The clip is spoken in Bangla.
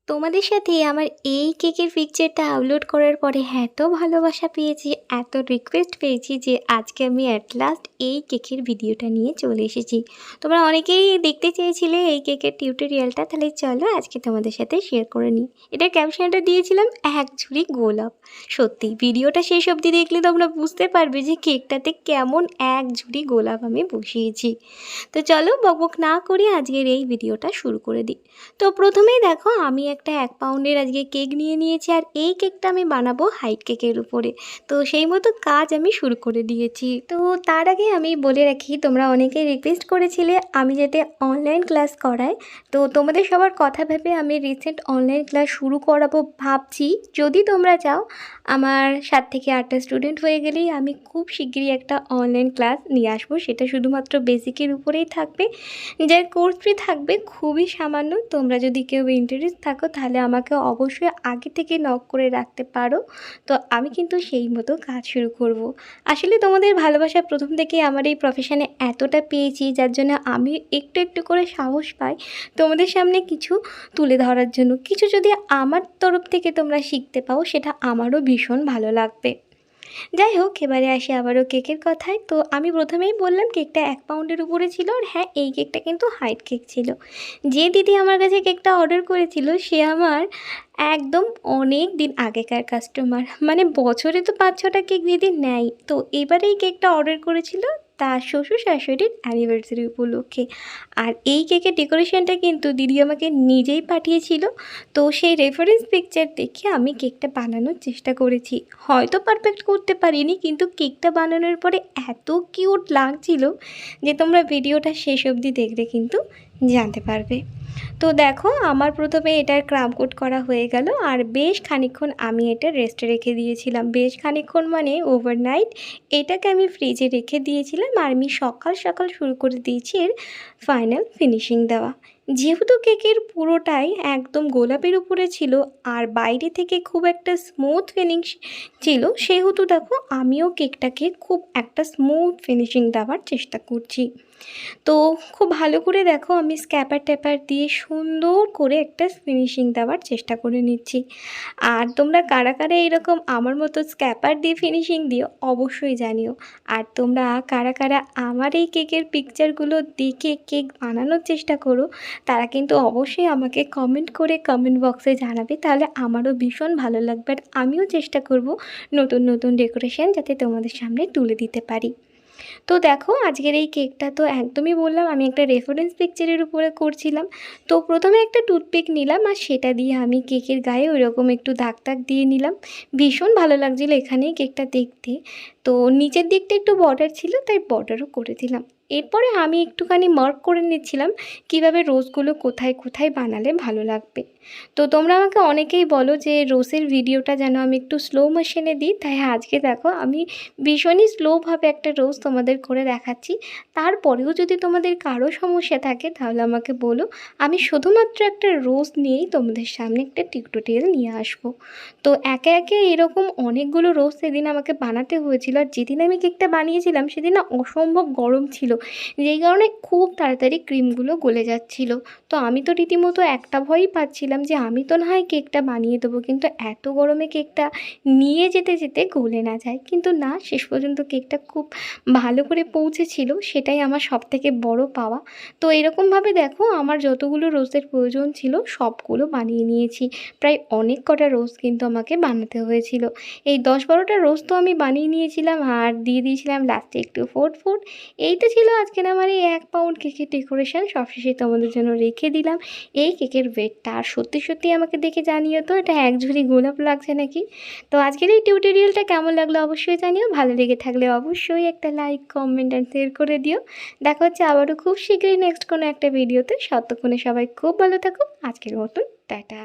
তোমাদের সাথে আমার এই কেকের পিকচারটা আপলোড করার পরে এত ভালোবাসা পেয়েছি, এত রিকোয়েস্ট পেয়েছি যে আজকে আমি অ্যাট লাস্ট এই কেকের ভিডিওটা নিয়ে চলে এসেছি। তোমরা অনেকেই দেখতে চেয়েছিলে এই কেকের টিউটোরিয়ালটা, তাহলে চলো আজকে তোমাদের সাথে শেয়ার করে নিই। এটার ক্যাপশনটা দিয়েছিলাম এক ঝুড়ি গোলাপ। সত্যি ভিডিওটা শেষ অবধি দেখলে তোমরা বুঝতে পারবে যে কেকটাতে কেমন এক ঝুড়ি গোলাপ আমি বসিয়েছি। তো চলো বকবক না করে আজকের এই ভিডিওটা শুরু করে দিই। তো প্রথমেই দেখো আমি একটা 1 পাউন্ডের আজকে কেক নিয়ে নিয়েছি, আর এই কেকটা আমি বানাবো হাইট কেকের উপরে। তো সেই মতো কাজ আমি শুরু করে দিয়েছি। তো তার আগে আমি বলে রাখি, তোমরা অনেকেই রিকোয়েস্ট করেছিলে আমি যাতে অনলাইন ক্লাস করাই। তো তোমাদের সবার কথা ভেবে আমি রিসেন্ট অনলাইন ক্লাস শুরু করাবো ভাবছি। যদি তোমরা চাও, আমার 7 থেকে 8টা স্টুডেন্ট হয়ে গেলেই আমি খুব শিগগিরই একটা অনলাইন ক্লাস নিয়ে আসবো। সেটা শুধুমাত্র বেসিকের উপরেই থাকবে, যার কোর্স ফি থাকবে খুবই সামান্য। তোমরা যদি কেউ ইন্টারেস্ট থাকো তাহলে আমাকে অবশ্যই আগে থেকে নক করে রাখতে পারো। তো আমি কিন্তু সেই মতো কাজ শুরু করব। আসলে তোমাদের ভালোবাসা প্রথম থেকেই আমার এই প্রফেশনে এতটা পেয়েছি, যার জন্য আমি একটু একটু করে সাহস পাই তোমাদের সামনে কিছু তুলে ধরার জন্য। কিছু যদি আমার তরফ থেকে তোমরা শিখতে পাও, সেটা আমারও ভীষণ ভালো লাগবে। যাই হোক, এবারে আসি আবারও কেকের কথায়। তো আমি প্রথমেই বললাম কেকটা 1 পাউন্ডের উপরে ছিল, আর হ্যাঁ, এই কেকটা কিন্তু হাইট কেক ছিল। যে দিদি আমার কাছে কেকটা অর্ডার করেছিল সে আমার একদম অনেক দিন আগেকার কাস্টমার, মানে বছরে তো 5-6টা কেক দিদি নেয়। তো এবারে এই কেকটা অর্ডার করেছিল তার শ্বশুর শাশুড়ির অ্যানিভার্সারি উপলক্ষে। আর এই কেকের ডেকোরেশনটা কিন্তু দিদি আমাকে নিজেই পাঠিয়েছিল। তো সেই রেফারেন্স পিকচার দেখে আমি কেকটা বানানোর চেষ্টা করেছি। হয়তো পারফেক্ট করতে পারিনি, কিন্তু কেকটা বানানোর পরে এত কিউট লাগছিল যে তোমরা ভিডিওটা শেষ অবধি দেখলে কিন্তু জানতে পারবে। তো দেখো, আমার প্রথমে এটার ক্রাম কোট করা হয়ে গেল, আর বেশ খানিকক্ষণ আমি এটা রেস্টে রেখে দিয়েছিলাম। বেশ খানিকক্ষণ মানে ওভারনাইট এটাকে আমি ফ্রিজে রেখে দিয়েছিলাম, আর আমি সকাল সকাল শুরু করে দিয়েছি এর ফাইনাল ফিনিশিং দেওয়া। যেহেতু কেকের পুরোটাই একদম গোলাপের উপরে ছিল আর বাইরে থেকে খুব একটা স্মুথ ফিনিশ ছিল, সেহেতু দেখো আমিও কেকটাকে খুব একটা স্মুথ ফিনিশিং দেওয়ার চেষ্টা করছি। তো খুব ভালো করে দেখো আমি স্ক্যাপার ট্যাপার দিয়ে সুন্দর করে একটা ফিনিশিং দেওয়ার চেষ্টা করে নিচ্ছি। আর তোমরা কারা কারা এরকম আমার মতো স্ক্যাপার দিয়ে ফিনিশিং দিও অবশ্যই জানিও। আর তোমরা কারা কারা আমার এই কেকের পিকচারগুলো দেখে কেক বানানোর চেষ্টা করো, তারা কিন্তু অবশ্যই আমাকে কমেন্ট করে কমেন্ট বক্সে জানাবে, তাহলে আমারও ভীষণ ভালো লাগবে। আর আমিও চেষ্টা করব নতুন নতুন ডেকোরেশন যাতে তোমাদের সামনে তুলে দিতে পারি। তো দেখো আজকের এই কেকটা তো একদমই বললাম আমি একটা রেফারেন্স পিকচারের উপরে করছিলাম। তো প্রথমে একটা টুথপিক নিলাম, আর সেটা দিয়ে আমি কেকের গায়ে ওইরকম একটু দাগ দাগ দিয়ে নিলাম। ভীষণ ভালো লাগছিলো এখানেই কেকটা দেখতে। তো নিচের দিকটা একটু বর্ডার ছিল, তাই বর্ডারও করে দিলাম। এরপরে আমি একটুখানি মার্ক করে নিচ্ছিলাম কিভাবে রোজগুলো কোথায় কোথায় বানালে ভালো লাগবে। তো তোমরা আমাকে অনেকেই বলো যে রোজের ভিডিওটা যেন আমি একটু স্লো মোশনে দিই, তাই আজকে দেখো আমি ভীষণই স্লোভাবে একটা রোজ তোমাদের করে দেখাচ্ছি। তারপরেও যদি তোমাদের কারো সমস্যা থাকে তাহলে আমাকে বলো, আমি শুধুমাত্র একটা রোজ নিয়েই তোমাদের সামনে একটা টিউটোরিয়াল নিয়ে আসবো। তো একে একে এরকম অনেকগুলো রোজ সেদিন আমাকে বানাতে হয়েছিল। আর যেদিন আমি কেকটা বানিয়েছিলাম সেদিন না অসম্ভব গরম ছিল, যেই কারণে খুব তাড়াতাড়ি ক্রিমগুলো গলে যাচ্ছিল। তো আমি তো রীতিমতো একটা ভয়ই পাচ্ছিলাম যে আমি তো না হয় কেকটা বানিয়ে দেবো, কিন্তু এত গরমে কেকটা নিয়ে যেতে যেতে গলে না যায়। কিন্তু না, শেষ পর্যন্ত কেকটা খুব ভালো করে পৌঁছেছিল, সেটাই আমার সবথেকে বড় পাওয়া। তো এরকমভাবে দেখো আমার যতগুলো রোজের প্রয়োজন ছিল সবগুলো বানিয়ে নিয়েছি। প্রায় অনেক কটা রোজ কিন্তু আমাকে বানাতে হয়েছিল। এই 10-12টা রোজ তো আমি বানিয়ে নিয়েছিলাম, আর দিয়ে দিয়েছিলাম লাস্টে একটু ফুড। এই তো ছিল আজকের আমার এই 1 পাউন্ড কেকের ডেকোরেশন। সবশেষে তোমাদের জন্য রেখে দিলাম এই কেকের ওয়েটটা। আর সত্যি সত্যি আমাকে দেখে জানিও তো এটা এক ঝুড়ি গোলাপ লাগছে নাকি। তো আজকের এই টিউটোরিয়ালটা কেমন লাগলো অবশ্যই জানিও। ভালো লেগে থাকলে অবশ্যই একটা লাইক, কমেন্ট আর শেয়ার করে দিও। দেখা হচ্ছে আবারও খুব শীঘ্রই নেক্সট কোনো একটা ভিডিওতে। ততক্ষণে সবাই খুব ভালো থাকো। আজকের মতন টাটা।